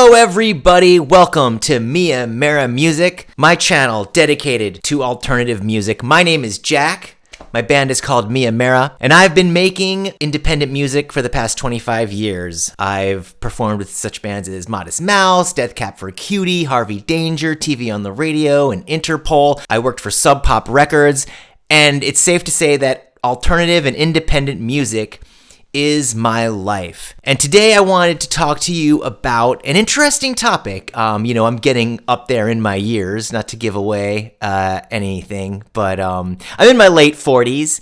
Hello everybody, welcome to Mera Music, my channel dedicated to alternative music. My name is Jack, my band is called Mera, and I've been making independent music for the past 25 years. I've performed with such bands as Modest Mouse, Death Cab for Cutie, Harvey Danger, TV on the Radio, and Interpol. I worked for Sub Pop Records, and it's safe to say that alternative and independent music is my life. And today I wanted to talk to you about an interesting topic. I'm getting up there in my years, not to give away anything, but I'm in my late 40s,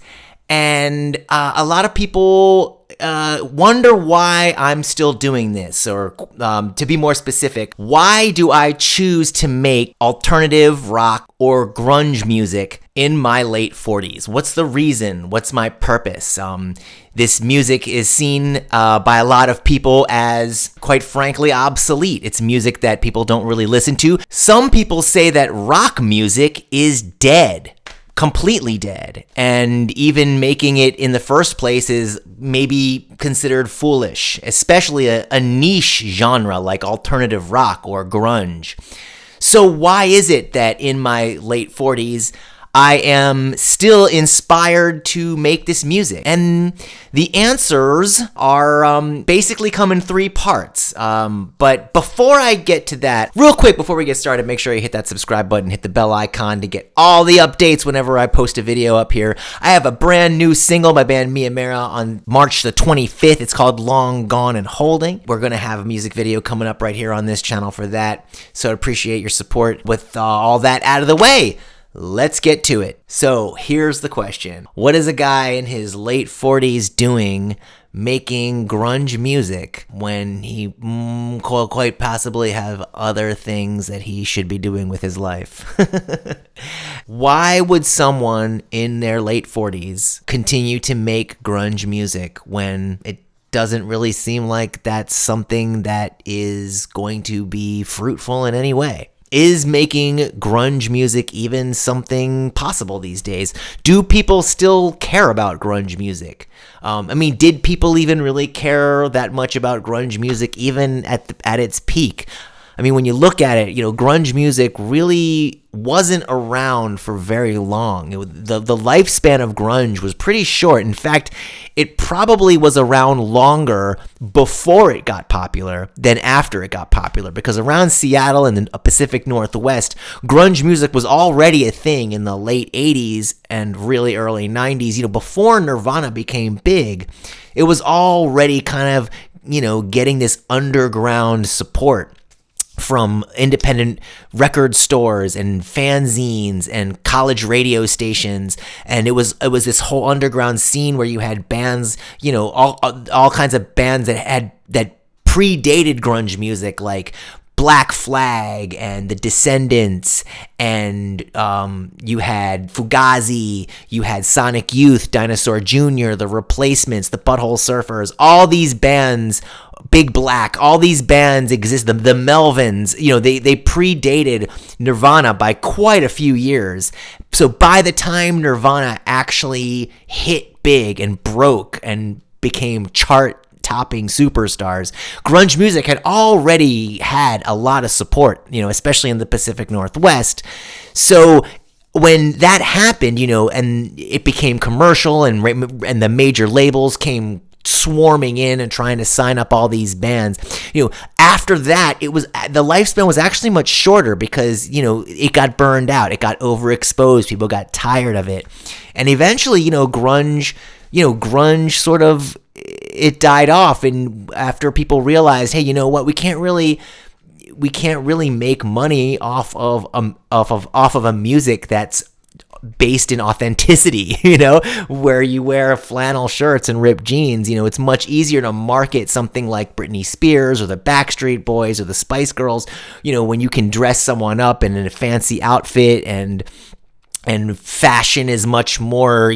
and a lot of people wonder why I'm still doing this, or to be more specific, why do I choose to make alternative rock or grunge music in my late 40s? What's the reason? What's my purpose? This music is seen by a lot of people as, quite frankly, obsolete. It's music that people don't really listen to. Some people say that rock music is dead. Completely dead, and even making it in the first place is maybe considered foolish, especially a niche genre like alternative rock or grunge. So why is it that in my late 40s I am still inspired to make this music? And the answers are basically come in three parts. But before I get to that, real quick before we get started, make sure you hit that subscribe button, hit the bell icon to get all the updates whenever I post a video up here. I have a brand new single by band Mera on March the 25th. It's called Long Gone and Holding. We're going to have a music video coming up right here on this channel for that. So I appreciate your support. With all that out of the way, let's get to it. So here's the question. What is a guy in his late 40s doing making grunge music when he quite possibly have other things that he should be doing with his life? Why would someone in their late 40s continue to make grunge music when it doesn't really seem like that's something that is going to be fruitful in any way? Is making grunge music even something possible these days? Do people still care about grunge music? Did people even really care that much about grunge music even at its peak? When you look at it, grunge music really wasn't around for very long. The lifespan of grunge was pretty short. In fact, it probably was around longer before it got popular than after it got popular, because around Seattle and the Pacific Northwest, grunge music was already a thing in the late 80s and really early 90s. Before Nirvana became big, it was already kind of, getting this underground support from independent record stores and fanzines and college radio stations. And it was this whole underground scene where you had bands, all kinds of bands that predated grunge music, like Black Flag and the Descendants, and you had Fugazi, you had Sonic Youth, Dinosaur Jr., The Replacements, the Butthole Surfers, all these bands, Big Black, all these bands exist. The Melvins, they predated Nirvana by quite a few years. So by the time Nirvana actually hit big and broke and became chart-topping superstars, grunge music had already had a lot of support, especially in the Pacific Northwest. So when that happened, and it became commercial, and the major labels came swarming in and trying to sign up all these bands, after that, the lifespan was actually much shorter, because it got burned out, it got overexposed, people got tired of it, and eventually grunge sort of, it died off. And after people realized, hey, we can't really make money off of a music that's based in authenticity, where you wear flannel shirts and ripped jeans. It's much easier to market something like Britney Spears or the Backstreet Boys or the Spice Girls, when you can dress someone up in a fancy outfit, and fashion is much more,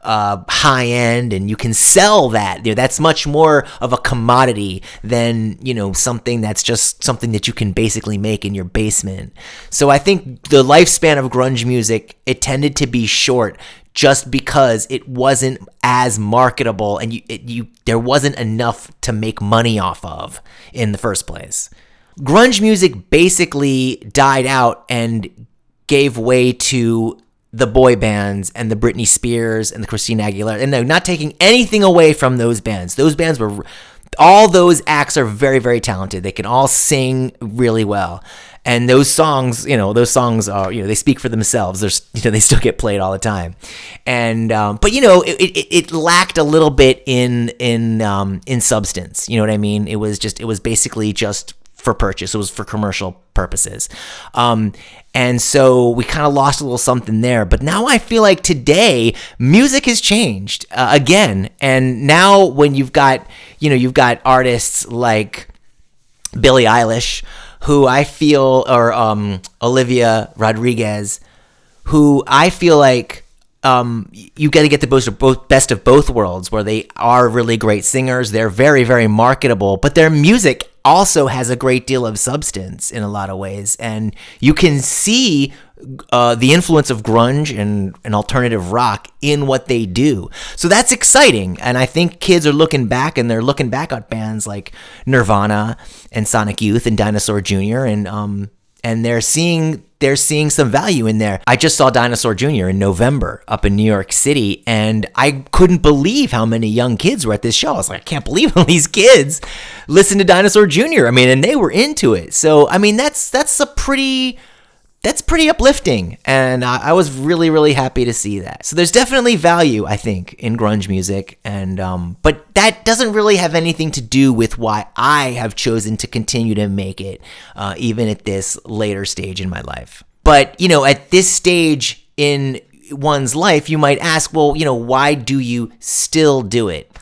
high end, and you can sell that. That's much more of a commodity than, something that's just something that you can basically make in your basement. So I think the lifespan of grunge music, it tended to be short just because it wasn't as marketable, and there wasn't enough to make money off of in the first place. grunge music basically died out and gave way to the boy bands and the Britney Spears and the Christina Aguilera. And they're not taking anything away from those bands. Those bands were, all those acts are very, very talented. They can all sing really well. And those songs, are, they speak for themselves. There's, they still get played all the time. And, but it lacked a little bit in substance. You know what I mean? It was basically just for purchase. It was for commercial purposes. And so we kind of lost a little something there. But now I feel like today music has changed again. And now when you've got artists like Billie Eilish, who I feel, or Olivia Rodriguez, who I feel like you got to get the best of both worlds, where they are really great singers. They're very, very marketable, but their music also has a great deal of substance in a lot of ways. And you can see the influence of grunge and alternative rock in what they do. So that's exciting. And I think kids are looking back, and they're looking back at bands like Nirvana and Sonic Youth and Dinosaur Jr. and they're seeing some value in there. I just saw Dinosaur Jr. in November up in New York City, and I couldn't believe how many young kids were at this show. I was like, I can't believe all these kids listen to Dinosaur Jr. I mean, and they were into it. So, I mean, that's pretty uplifting, and I was really, really happy to see that. So there's definitely value, I think, in grunge music, and but that doesn't really have anything to do with why I have chosen to continue to make it, even at this later stage in my life. But, at this stage in one's life, you might ask, well, why do you still do it?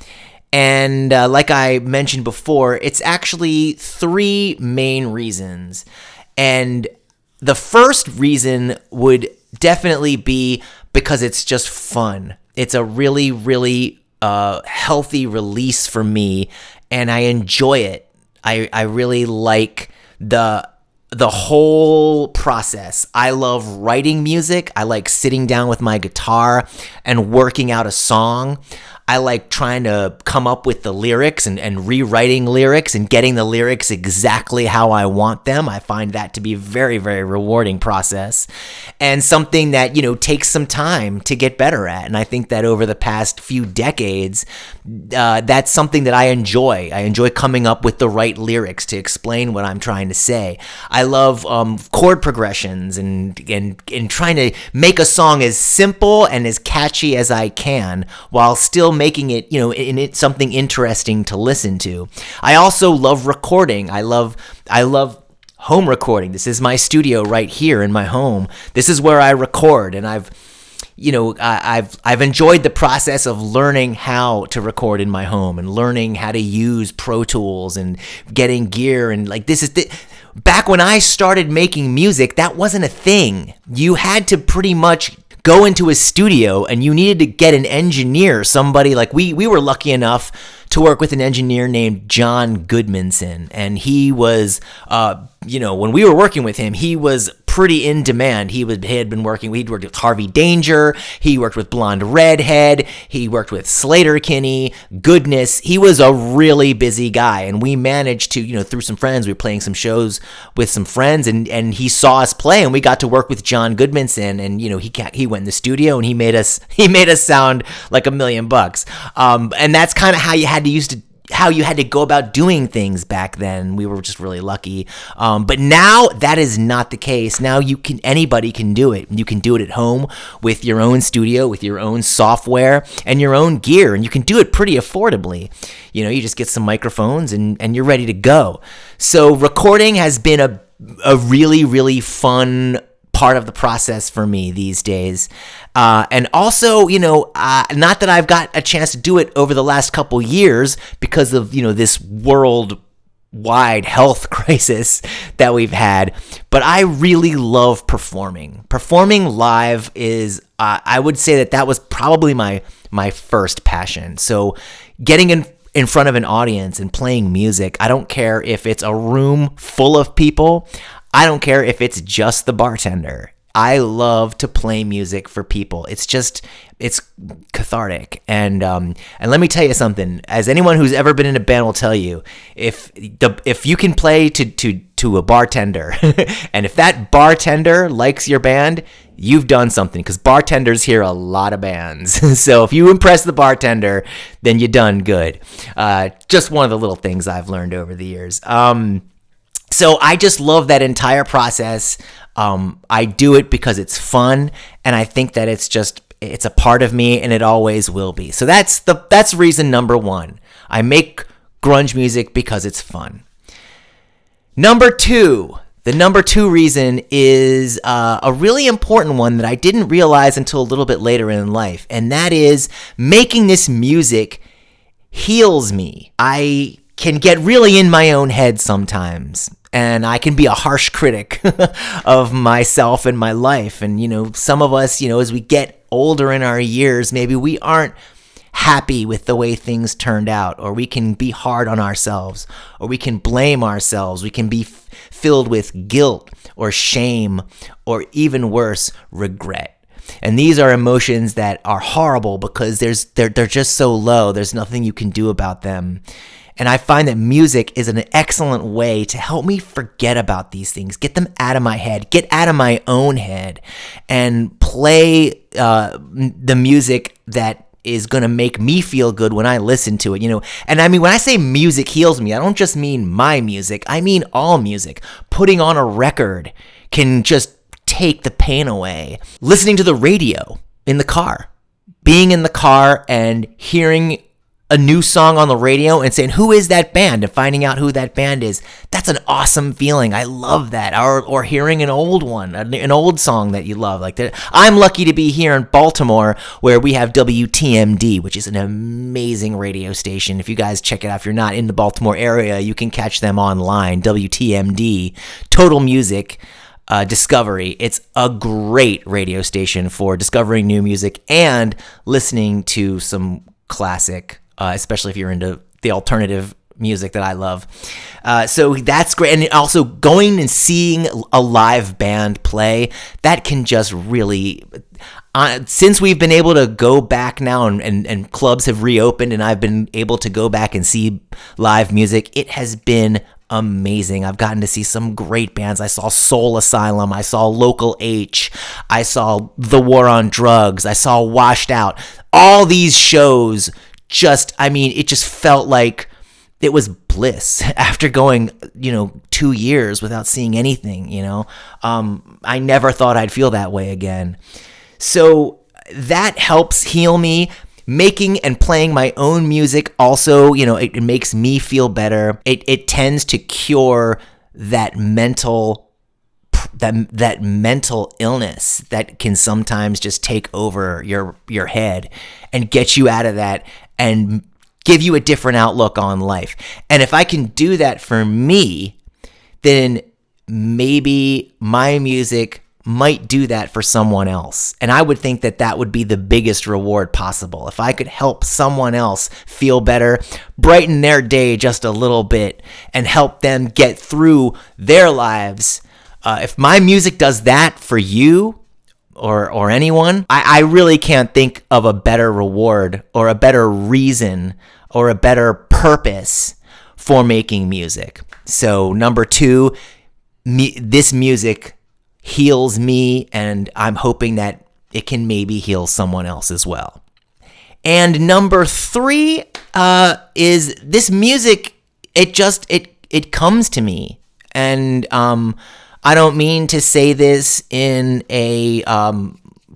And like I mentioned before, it's actually 3 main reasons. And the first reason would definitely be because it's just fun. It's a really, really healthy release for me, and I enjoy it. I really like the whole process. I love writing music. I like sitting down with my guitar and working out a song. I like trying to come up with the lyrics and rewriting lyrics and getting the lyrics exactly how I want them. I find that to be a very, very rewarding process, and something that, takes some time to get better at. And I think that over the past few decades, that's something that I enjoy. I enjoy coming up with the right lyrics to explain what I'm trying to say. I love chord progressions and trying to make a song as simple and as catchy as I can while still making it, in it something interesting to listen to. I also love recording. I love home recording. This is my studio right here in my home. This is where I record, and I've enjoyed the process of learning how to record in my home and learning how to use Pro Tools and getting gear, and back when I started making music, that wasn't a thing. You had to pretty much go into a studio, and you needed to get an engineer, somebody like we were lucky enough to work with an engineer named John Goodmanson, and he was, when we were working with him, he was pretty in demand. He'd worked with Harvey Danger, he worked with Blonde Redhead, he worked with Slater Kinney, Goodness. He was a really busy guy, and we managed to, through some friends, we were playing some shows with some friends, and he saw us play, and we got to work with John Goodmanson, and he went in the studio, and he made us sound like $1 million. And that's kind of how you had to go about doing things back then. We were just really lucky. But now that is not the case. Now anybody can do it. You can do it at home with your own studio, with your own software and your own gear, and you can do it pretty affordably. You just get some microphones and you're ready to go. So recording has been a really, really fun part of the process for me these days. And also, not that I've got a chance to do it over the last couple years because of, this worldwide health crisis that we've had, but I really love performing. Performing live is, I would say that was probably my first passion. So getting in front of an audience and playing music, I don't care if it's a room full of people. I don't care if it's just the bartender. I love to play music for people. It's cathartic. And let me tell you something. As anyone who's ever been in a band will tell you, if you can play to a bartender, and if that bartender likes your band, you've done something, because bartenders hear a lot of bands. So if you impress the bartender, then you done good. Just one of the little things I've learned over the years. So I just love that entire process. I do it because it's fun, and I think that it's a part of me, and it always will be. So that's reason number one. I make grunge music because it's fun. Number two. The number two reason is a really important one that I didn't realize until a little bit later in life, and that is making this music heals me. I can get really in my own head sometimes, and I can be a harsh critic of myself and my life. And, some of us, as we get older in our years, maybe we aren't happy with the way things turned out, or we can be hard on ourselves, or we can blame ourselves. We can be filled with guilt or shame, or even worse, regret. And these are emotions that are horrible because they're just so low. There's nothing you can do about them. And I find that music is an excellent way to help me forget about these things, get them out of my head, get out of my own head, and play the music that is going to make me feel good when I listen to it, And I mean, when I say music heals me, I don't just mean my music. I mean all music. Putting on a record can just take the pain away. Listening to the radio in the car, being in the car and hearing a new song on the radio and saying, who is that band? And finding out who that band is. That's an awesome feeling. I love that. Or hearing an old one, an old song that you love. Like that. I'm lucky to be here in Baltimore, where we have WTMD, which is an amazing radio station. If you guys check it out, if you're not in the Baltimore area, you can catch them online. WTMD, Total Music Discovery. It's a great radio station for discovering new music and listening to some classic, especially if you're into the alternative music that I love. So that's great. And also going and seeing a live band play, that can just really, since we've been able to go back now and clubs have reopened and I've been able to go back and see live music, it has been amazing. I've gotten to see some great bands. I saw Soul Asylum. I saw Local H. I saw The War on Drugs. I saw Washed Out. All these shows it just felt like it was bliss after going, 2 years without seeing anything, I never thought I'd feel that way again. So that helps heal me. Making and playing my own music also, it makes me feel better. It tends to cure that mental illness that can sometimes just take over your head and get you out of that and give you a different outlook on life. And if I can do that for me, then maybe my music might do that for someone else. And I would think that would be the biggest reward possible. If I could help someone else feel better, brighten their day just a little bit, and help them get through their lives. If my music does that for you or anyone, I really can't think of a better reward or a better reason or a better purpose for making music. So number two, this music heals me, and I'm hoping that it can maybe heal someone else as well. And number three is this music, it comes to me. And I don't mean to say this in a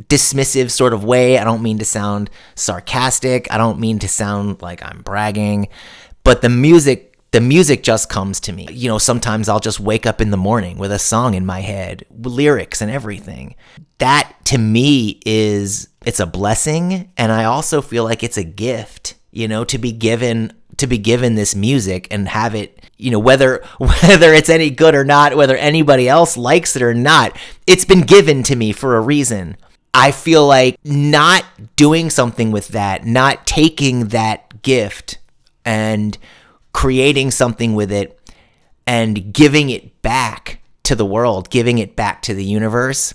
dismissive sort of way. I don't mean to sound sarcastic. I don't mean to sound like I'm bragging. But the music just comes to me. Sometimes I'll just wake up in the morning with a song in my head, lyrics and everything. That to me it's a blessing, and I also feel like it's a gift, to be given this music and have it, whether it's any good or not, whether anybody else likes it or not, it's been given to me for a reason. I feel like not doing something with that, not taking that gift and creating something with it and giving it back to the world, giving it back to the universe,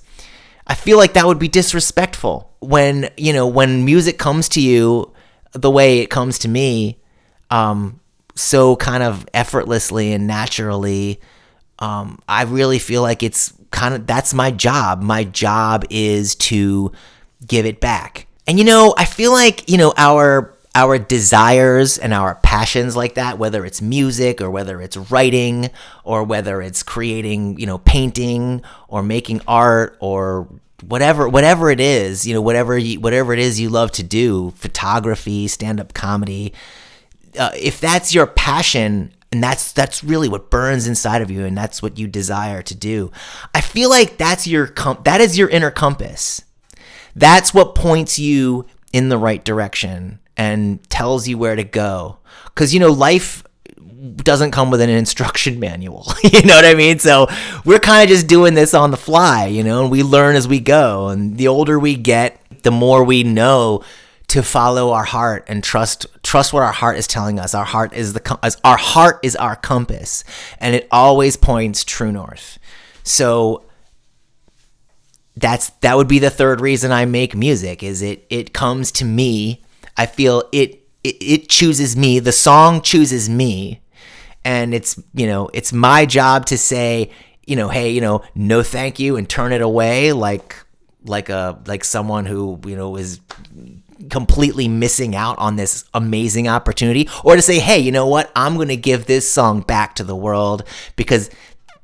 I feel like that would be disrespectful when, when music comes to you the way it comes to me, so kind of effortlessly and naturally. I really feel like that's my job. My job is to give it back. And, I feel like, our desires and our passions like that, whether it's music or whether it's writing or whether it's creating, painting or making art or whatever it is, whatever it is you love to do, photography, stand-up comedy, if that's your passion and that's really what burns inside of you and that's what you desire to do, I feel like that is your inner compass. That's what points you in the right direction and tells you where to go. Because, life doesn't come with an instruction manual. You know what I mean? So we're kind of just doing this on the fly, and we learn as we go. And the older we get, the more we know to follow our heart and trust what our heart is telling us. Our heart is our compass, and it always points true north. So that would be the third reason I make music, is it comes to me. I feel it chooses me. The song chooses me, and it's my job to say, hey, no thank you, and turn it away like someone who is completely missing out on this amazing opportunity, or to say, hey, you know what, I'm going to give this song back to the world because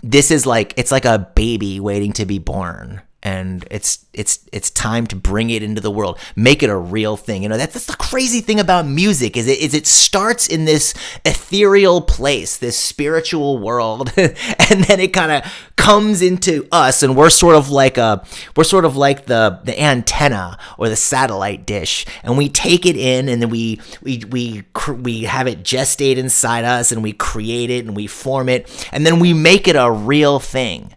this is it's like a baby waiting to be born. And it's time to bring it into the world, make it a real thing. That's the crazy thing about music is it starts in this ethereal place, this spiritual world, and then it kind of comes into us, and we're sort of like the antenna or the satellite dish, and we take it in, and then we have it gestate inside us, and we create it, and we form it, and then we make it a real thing.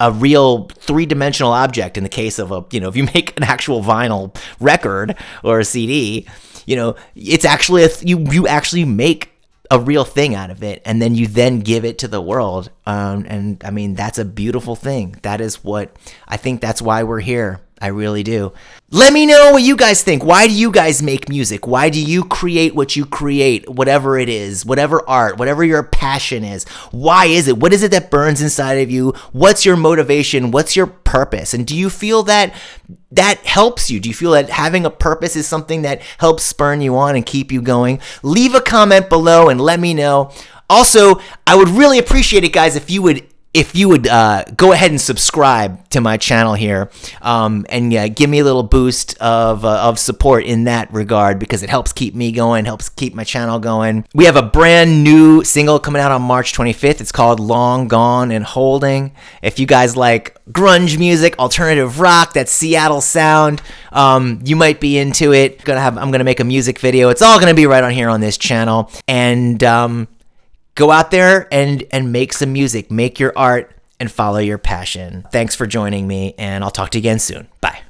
A real three-dimensional object in the case of if you make an actual vinyl record or a CD, it's actually you actually make a real thing out of it, and then you give it to the world. And I mean, that's a beautiful thing. That is what I think. That's why we're here. I really do. Let me know what you guys think. Why do you guys make music? Why do you create what you create? Whatever it is, whatever art, whatever your passion is. Why is it? What is it that burns inside of you? What's your motivation? What's your purpose? And do you feel that helps you? Do you feel that having a purpose is something that helps spurn you on and keep you going? Leave a comment below and let me know. Also, I would really appreciate it, guys, if you would go ahead and subscribe to my channel here, and give me a little boost of support in that regard, because it helps keep me going, helps keep my channel going. We have a brand new single coming out on March 25th. It's called Long Gone and Holding. If you guys like grunge music, alternative rock, that Seattle sound, you might be into it. I'm gonna make a music video. It's all gonna be right on here on this channel. And go out there and make some music, make your art, and follow your passion. Thanks for joining me, and I'll talk to you again soon. Bye.